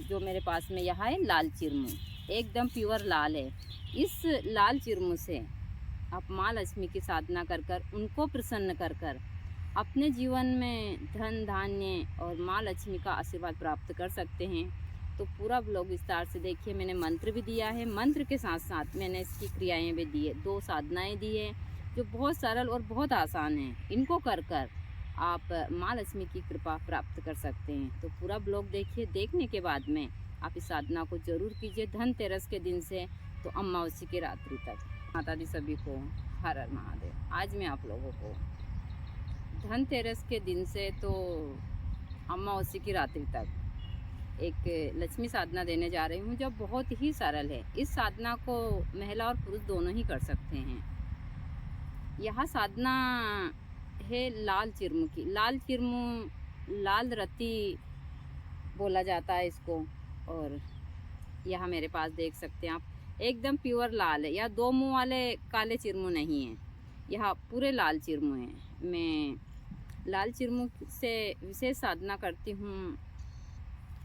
जो मेरे पास में यहाँ है लाल चिरमू, एकदम प्योर लाल है। इस लाल चिरमू से आप माँ लक्ष्मी की साधना कर कर, उनको प्रसन्न कर कर अपने जीवन में धन धान्य और माँ लक्ष्मी का आशीर्वाद प्राप्त कर सकते हैं। तो पूरा ब्लॉग विस्तार से देखिए। मैंने मंत्र भी दिया है, मंत्र के साथ साथ मैंने इसकी क्रियाएं भी दी है, 2 साधनाएं दी है जो बहुत सरल और बहुत आसान है। इनको कर कर आप माँ लक्ष्मी की कृपा प्राप्त कर सकते हैं। तो पूरा ब्लॉग देखिए। देखने के बाद में आप इस साधना को जरूर कीजिए, धनतेरस के दिन से तो अमावस्या की रात्रि तक। माता दी सभी को हर हर महादेव। आज मैं आप लोगों को धनतेरस के दिन से तो अमावस्या की रात्रि तक एक लक्ष्मी साधना देने जा रही हूँ जो बहुत ही सरल है। इस साधना को महिला और पुरुष दोनों ही कर सकते हैं। यह साधना है लाल चिरमू की। लाल चिरमू, लाल रत्ती बोला जाता है इसको। और यह मेरे पास देख सकते हैं आप, एकदम प्योर लाल है। यह 2 मुंह वाले काले चिरमू नहीं है, यह पूरे लाल चिरमू हैं। मैं लाल चिरमू से विशेष साधना करती हूँ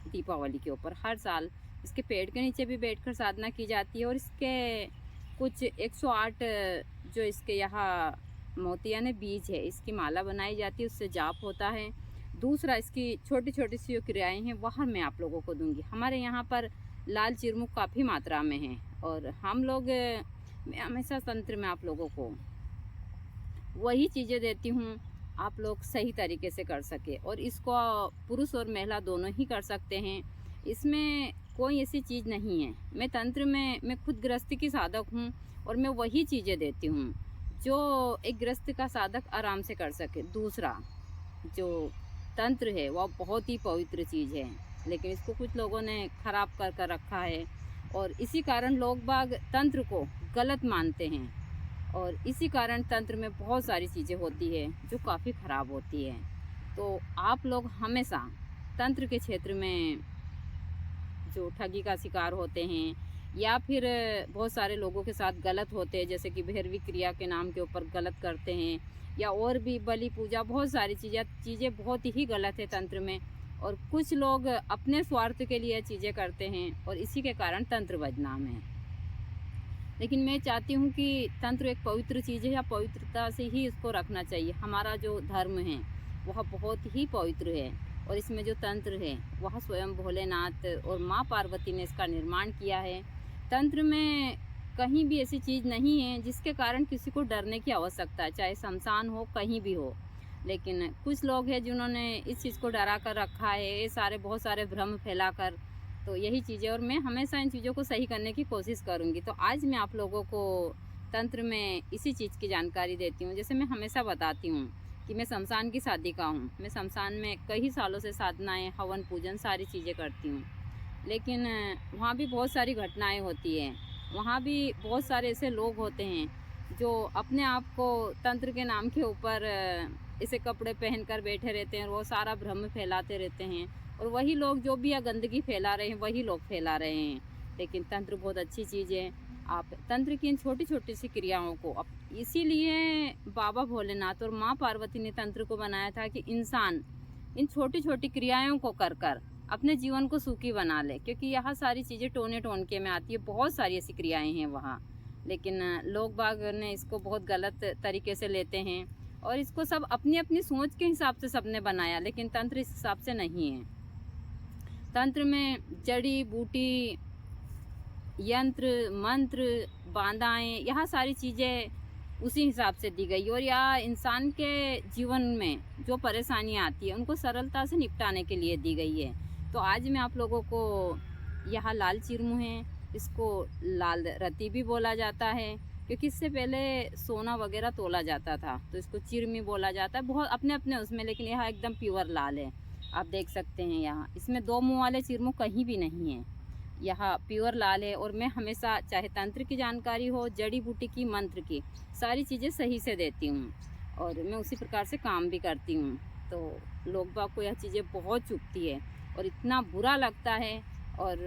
दीपावली के ऊपर। हर साल इसके पेड़ के नीचे भी बैठकर साधना की जाती है। और इसके कुछ 108 जो इसके यहाँ मोतिया ने बीज है, इसकी माला बनाई जाती है, उससे जाप होता है। दूसरा, इसकी छोटी छोटी सी जो क्रियाएँ हैं वह मैं आप लोगों को दूंगी। हमारे यहाँ पर लाल चिरमू काफ़ी मात्रा में है और हम लोग, मैं हमेशा तंत्र में आप लोगों को वही चीज़ें देती हूँ आप लोग सही तरीके से कर सके। और इसको पुरुष और महिला दोनों ही कर सकते हैं। इसमें कोई ऐसी चीज़ नहीं है। मैं तंत्र में, मैं खुद गृहस्थी की साधक हूँ और मैं वही चीज़ें देती हूँ जो एक गृहस्थ का साधक आराम से कर सके। दूसरा, जो तंत्र है वह बहुत ही पवित्र चीज़ है, लेकिन इसको कुछ लोगों ने खराब कर कर रखा है और इसी कारण लोग बाग तंत्र को गलत मानते हैं। और इसी कारण तंत्र में बहुत सारी चीज़ें होती है जो काफ़ी ख़राब होती है। तो आप लोग हमेशा तंत्र के क्षेत्र में जो ठगी का शिकार होते हैं या फिर बहुत सारे लोगों के साथ गलत होते हैं, जैसे कि भैरवी क्रिया के नाम के ऊपर गलत करते हैं, या और भी बलि पूजा, बहुत सारी चीज़ें बहुत ही गलत है तंत्र में। और कुछ लोग अपने स्वार्थ के लिए चीज़ें करते हैं और इसी के कारण तंत्र बदनाम है। लेकिन मैं चाहती हूँ कि तंत्र एक पवित्र चीज़ है, या पवित्रता से ही इसको रखना चाहिए। हमारा जो धर्म है वह बहुत ही पवित्र है और इसमें जो तंत्र है वह स्वयं भोलेनाथ और माँ पार्वती ने इसका निर्माण किया है। तंत्र में कहीं भी ऐसी चीज़ नहीं है जिसके कारण किसी को डरने की आवश्यकता है, चाहे शमशान हो, कहीं भी हो। लेकिन कुछ लोग हैं जिन्होंने इस चीज़ को डरा कर रखा है, ये सारे बहुत सारे भ्रम फैला कर। तो यही चीज़ें, और मैं हमेशा इन चीज़ों को सही करने की कोशिश करूँगी। तो आज मैं आप लोगों को तंत्र में इसी चीज़ की जानकारी देती हूँ। जैसे मैं हमेशा बताती हूँ कि मैं शमशान की साधिका हूँ। मैं शमशान में कई सालों से साधनाएँ, हवन पूजन सारी चीज़ें करती हूँ। लेकिन वहाँ भी बहुत सारी घटनाएँ होती हैं। वहाँ भी बहुत सारे ऐसे लोग होते हैं जो अपने आप को तंत्र के नाम के ऊपर ऐसे कपड़े पहनकर बैठे रहते हैं और वो सारा भ्रम फैलाते रहते हैं। और वही लोग जो भी गंदगी फैला रहे हैं वही लोग फैला रहे हैं। लेकिन तंत्र बहुत अच्छी चीज़ है। आप तंत्र की इन छोटी छोटी सी क्रियाओं को, इसीलिए बाबा भोलेनाथ और माँ पार्वती ने तंत्र को बनाया था कि इंसान इन छोटी छोटी क्रियाओं को कर कर अपने जीवन को सुखी बना ले। क्योंकि यहाँ सारी चीज़ें टोने टोनके में आती है, बहुत सारी ऐसी क्रियाएँ हैं वहाँ। लेकिन लोग बाग ने इसको बहुत गलत तरीके से लेते हैं और इसको सब अपनी अपनी सोच के हिसाब से सबने बनाया, लेकिन तंत्र इस हिसाब से नहीं है। तंत्र में जड़ी बूटी, यंत्र मंत्र, बाधाएँ, यह सारी चीज़ें उसी हिसाब से दी गई। और यह इंसान के जीवन में जो परेशानियाँ आती है उनको सरलता से निपटाने के लिए दी गई है। तो आज मैं आप लोगों को, यह लाल चिरमू है, इसको लाल रत्ती भी बोला जाता है क्योंकि इससे पहले सोना वगैरह तोला जाता था, तो इसको चिरमी बोला जाता है। बहुत अपने अपने उसमें, लेकिन यह एकदम प्योर लाल है। आप देख सकते हैं यहाँ, इसमें 2 मुंह वाले चिरमू कहीं भी नहीं है, यह प्योर लाल है। और मैं हमेशा, चाहे तंत्र की जानकारी हो, जड़ी बूटी की, मंत्र की, सारी चीज़ें सही से देती हूँ और मैं उसी प्रकार से काम भी करती हूँ। तो लोग बाग को यह चीज़ें बहुत चुभती है और इतना बुरा लगता है। और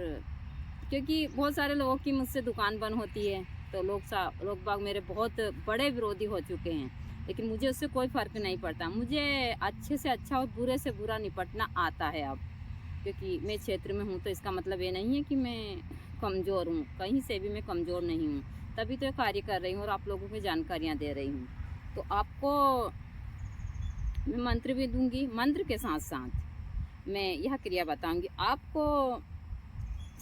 क्योंकि बहुत सारे लोगों की मुझसे दुकान बंद होती है, तो लोग बाग मेरे बहुत बड़े विरोधी हो चुके हैं। लेकिन मुझे उससे कोई फ़र्क नहीं पड़ता। मुझे अच्छे से अच्छा और बुरे से बुरा निपटना आता है अब, क्योंकि मैं क्षेत्र में हूँ तो इसका मतलब ये नहीं है कि मैं कमज़ोर हूँ, कहीं से भी मैं कमज़ोर नहीं हूँ। तभी तो ये कार्य कर रही हूँ और आप लोगों को जानकारियाँ दे रही हूँ। तो आपको मैं मंत्र भी दूंगी, मंत्र के साथ साथ मैं यह क्रिया बताऊंगी। आपको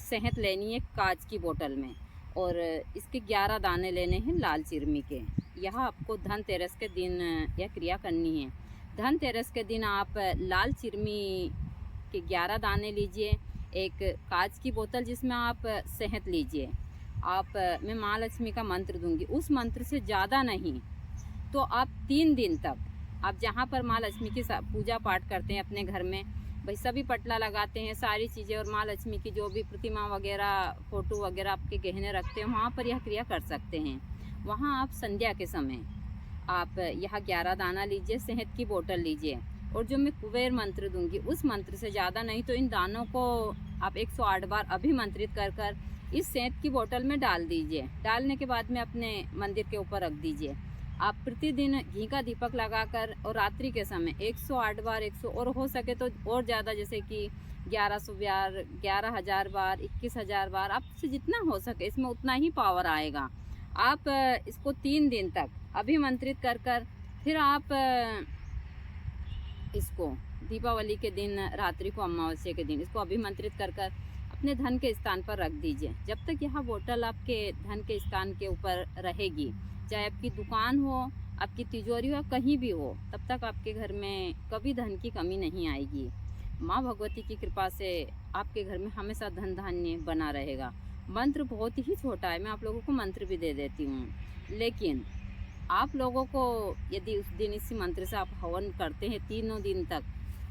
शहद लेनी है कांच की बोतल में, और इसके 11 दाने लेने हैं लाल चिरमी के। यह आपको धनतेरस के दिन यह क्रिया करनी है। धनतेरस के दिन आप लाल चिरमी के 11 दाने लीजिए, एक कांच की बोतल जिसमें आप शहद लीजिए। आप मैं माँ लक्ष्मी का मंत्र दूंगी, उस मंत्र से ज़्यादा नहीं तो आप 3 दिन तक आप जहाँ पर माँ लक्ष्मी की पूजा पाठ करते हैं अपने घर में, भाई सभी पटला लगाते हैं, सारी चीज़ें, और माँ लक्ष्मी की जो भी प्रतिमा वगैरह, फ़ोटो वगैरह आपके गहने रखते हैं, वहाँ पर यह क्रिया कर सकते हैं। वहाँ आप संध्या के समय आप यह 11 दाना लीजिए, शहद की बोतल लीजिए, और जो मैं कुबेर मंत्र दूंगी उस मंत्र से ज़्यादा नहीं तो इन दानों को आप 108 बार अभिमंत्रित कर कर इस शहद की बोतल में डाल दीजिए। डालने के बाद में अपने मंदिर के ऊपर रख दीजिए। आप प्रतिदिन घी का दीपक लगाकर और रात्रि के समय 108 बार, 100 और हो सके तो और ज़्यादा, जैसे कि 1100 बार, 11,000 बार, 21,000 बार, आपसे जितना हो सके इसमें उतना ही पावर आएगा। आप इसको 3 दिन तक अभिमंत्रित कर कर फिर आप इसको दीपावली के दिन रात्रि को, अमावस्या के दिन इसको अभिमंत्रित कर कर अपने धन के स्थान पर रख दीजिए। जब तक यह बोतल आपके धन के स्थान के ऊपर रहेगी, चाहे आपकी दुकान हो, आपकी तिजोरी हो, कहीं भी हो, तब तक आपके घर में कभी धन की कमी नहीं आएगी। माँ भगवती की कृपा से आपके घर में हमेशा धन धान्य बना रहेगा। मंत्र बहुत ही छोटा है, मैं आप लोगों को मंत्र भी दे देती हूँ, लेकिन आप लोगों को यदि उस दिन इसी मंत्र से आप हवन करते हैं 3 दिन तक,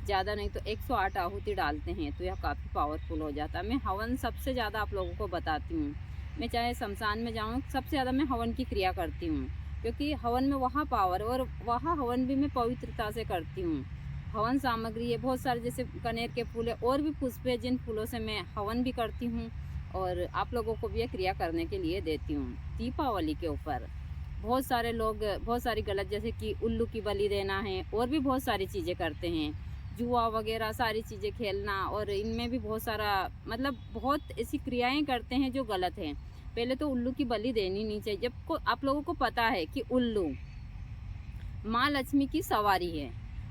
ज़्यादा नहीं तो 108 आहुति डालते हैं, तो यह काफ़ी पावरफुल हो जाता है। मैं हवन सबसे ज़्यादा आप लोगों को बताती हूँ। मैं चाहे शमशान में जाऊँ, सबसे ज़्यादा मैं हवन की क्रिया करती हूँ, क्योंकि हवन में वहाँ पावर, और वहाँ हवन भी मैं पवित्रता से करती हूँ। हवन सामग्री है बहुत सारे, जैसे कनेर के फूल है और भी पुष्प है, जिन फूलों से मैं हवन भी करती हूँ और आप लोगों को भी यह क्रिया करने के लिए देती हूँ। दीपावली के ऊपर बहुत सारे लोग बहुत सारी गलत, जैसे कि उल्लू की बलि देना है और भी बहुत सारी चीज़ें करते हैं, जुआ वगैरह सारी चीज़ें खेलना, और इनमें भी बहुत सारा मतलब बहुत ऐसी क्रियाएं करते हैं जो गलत हैं। पहले तो उल्लू की बलि देनी नहीं चाहिए। जब को आप लोगों को पता है कि उल्लू माँ लक्ष्मी की सवारी है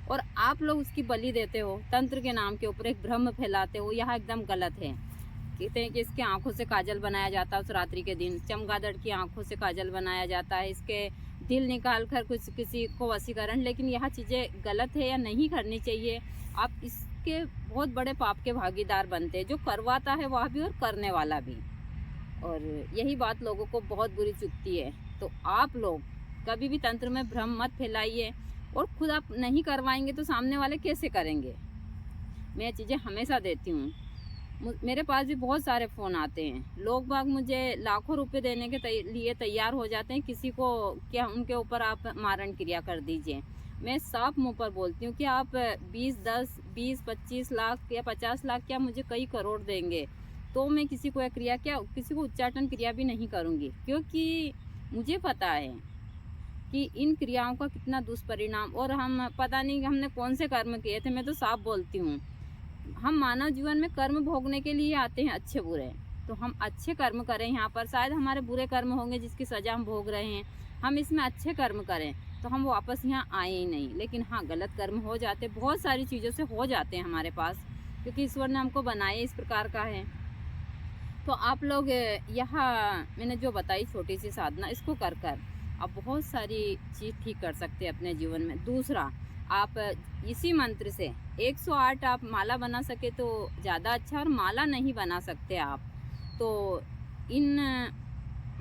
और आप लोग उसकी बलि देते हो, तंत्र के नाम के ऊपर एक भ्रम फैलाते हो, यह एकदम गलत है। कहते हैं कि इसके आंखों से काजल बनाया जाता है, उस रात्रि के दिन चमगादड़ की आंखों से काजल बनाया जाता है, इसके दिल निकाल कर कुछ किसी को वशीकरण, लेकिन यह चीज़ें गलत है या नहीं करनी चाहिए। आप इसके बहुत बड़े पाप के भागीदार बनते हैं, जो करवाता है वह भी और करने वाला भी, और यही बात लोगों को बहुत बुरी चुभती है। तो आप लोग कभी भी तंत्र में भ्रम मत फैलाइए, और खुद आप नहीं करवाएंगे तो सामने वाले कैसे करेंगे। मैं ये चीज़ें हमेशा देती हूँ। मेरे पास भी बहुत सारे फ़ोन आते हैं, लोग बाग मुझे लाखों रुपए देने के लिए तैयार हो जाते हैं, किसी को क्या उनके ऊपर आप मारण क्रिया कर दीजिए। मैं साफ मुंह पर बोलती हूँ कि आप 20 लाख या 50 लाख क्या मुझे कई करोड़ देंगे तो मैं किसी को क्रिया, क्या किसी को उच्चाटन क्रिया भी नहीं करूँगी, क्योंकि मुझे पता है कि इन क्रियाओं का कितना दुष्परिणाम, और हम पता नहीं हमने कौन से कर्म किए थे। मैं तो साफ बोलती हूँ, हम मानव जीवन में कर्म भोगने के लिए आते हैं, अच्छे बुरे, तो हम अच्छे कर्म करें यहाँ पर। शायद हमारे बुरे कर्म होंगे जिसकी सज़ा हम भोग रहे हैं, हम इसमें अच्छे कर्म करें तो हम वापस यहाँ आए ही नहीं। लेकिन हाँ, गलत कर्म हो जाते, बहुत सारी चीज़ों से हो जाते हैं हमारे पास, क्योंकि ईश्वर ने हमको बनाए इस प्रकार का है। तो आप लोग यहाँ मैंने जो बताई छोटी सी साधना, इसको कर कर आप बहुत सारी चीज़ ठीक कर सकते हैं अपने जीवन में। दूसरा, आप इसी मंत्र से 108 आप माला बना सके तो ज़्यादा अच्छा, और माला नहीं बना सकते आप तो इन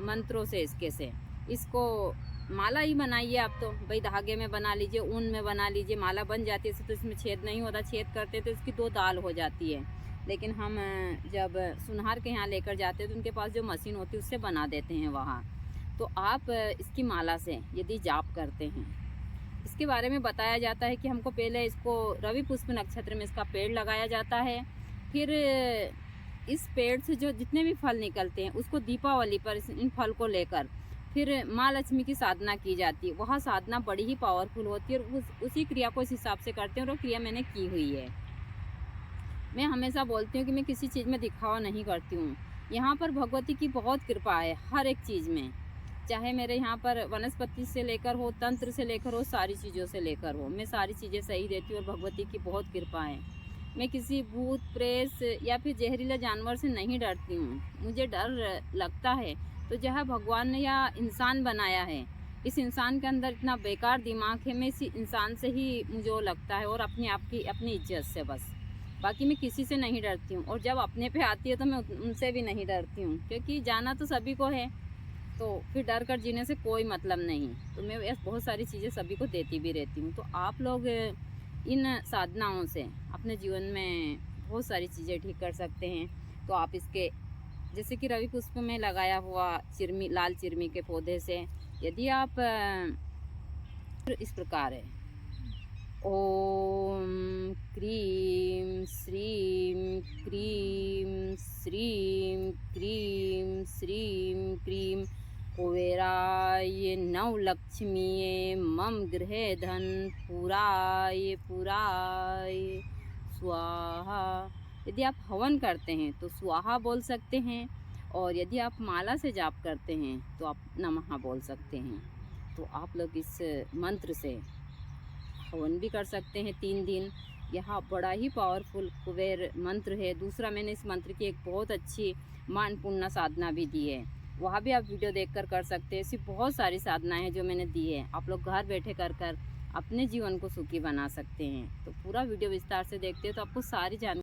मंत्रों से इसको माला ही बनाइए। आप तो भाई धागे में बना लीजिए, ऊन में बना लीजिए, माला बन जाती है। तो इसमें छेद नहीं होता, छेद करते तो इसकी 2 दाल हो जाती है। लेकिन हम जब सुनार के यहाँ लेकर जाते हैं तो उनके पास जो मशीन होती है उससे बना देते हैं वहाँ। तो आप इसकी माला से यदि जाप करते हैं, इसके बारे में बताया जाता है कि हमको पहले इसको रवि पुष्प नक्षत्र में इसका पेड़ लगाया जाता है, फिर इस पेड़ से जो जितने भी फल निकलते हैं उसको दीपावली पर इन फल को लेकर फिर माँ लक्ष्मी की साधना की जाती है। वह साधना बड़ी ही पावरफुल होती है, और उसी क्रिया को इस हिसाब से करते हैं, और वो क्रिया मैंने की हुई है। मैं हमेशा बोलती हूँ कि मैं किसी चीज़ में दिखावा नहीं करती हूँ। यहाँ पर भगवती की बहुत कृपा है हर एक चीज़ में, चाहे मेरे यहाँ पर वनस्पति से लेकर हो, तंत्र से लेकर हो, सारी चीज़ों से लेकर हो, मैं सारी चीज़ें सही देती हूँ और भगवती की बहुत कृपा है। मैं किसी भूत प्रेत या फिर जहरीले जानवर से नहीं डरती हूँ। मुझे डर लगता है तो जहाँ भगवान ने या इंसान बनाया है, इस इंसान के अंदर इतना बेकार दिमाग है, मैं इसी इंसान से ही मुझे वो लगता है और अपने आप की अपनी इज्जत से बस। बाकी मैं किसी से नहीं डरती हूँ और जब अपने पे आती है तो मैं उनसे भी नहीं डरती हूँ, क्योंकि जाना तो सभी को है, तो फिर डर कर जीने से कोई मतलब नहीं। तो मैं बहुत सारी चीज़ें सभी को देती भी रहती हूँ। तो आप लोग इन साधनाओं से अपने जीवन में बहुत सारी चीज़ें ठीक कर सकते हैं। तो आप इसके जैसे कि रवि पुष्प में लगाया हुआ चिरमी, लाल चिरमी के पौधे से यदि आप इस प्रकार है, ओम क्रीम श्रीम क्रीम श्रीम क्रीम श्रीम क्रीम कुबेराय नवलक्ष्मीये मम गृहे धन पुराय पुराय स्वाहा। यदि आप हवन करते हैं तो स्वाहा बोल सकते हैं, और यदि आप माला से जाप करते हैं तो आप नमः बोल सकते हैं। तो आप लोग इस मंत्र से हवन भी कर सकते हैं 3 दिन। यह बड़ा ही पावरफुल कुबेर मंत्र है। दूसरा, मैंने इस मंत्र की एक बहुत अच्छी मानपूर्ण साधना भी दी है, वहाँ भी आप वीडियो देखकर कर सकते हैं। ऐसी बहुत सारी साधनाएं हैं जो मैंने दी है, आप लोग घर बैठे कर अपने जीवन को सुखी बना सकते हैं। तो पूरा वीडियो विस्तार से देखते हैं तो आपको सारी जानकारी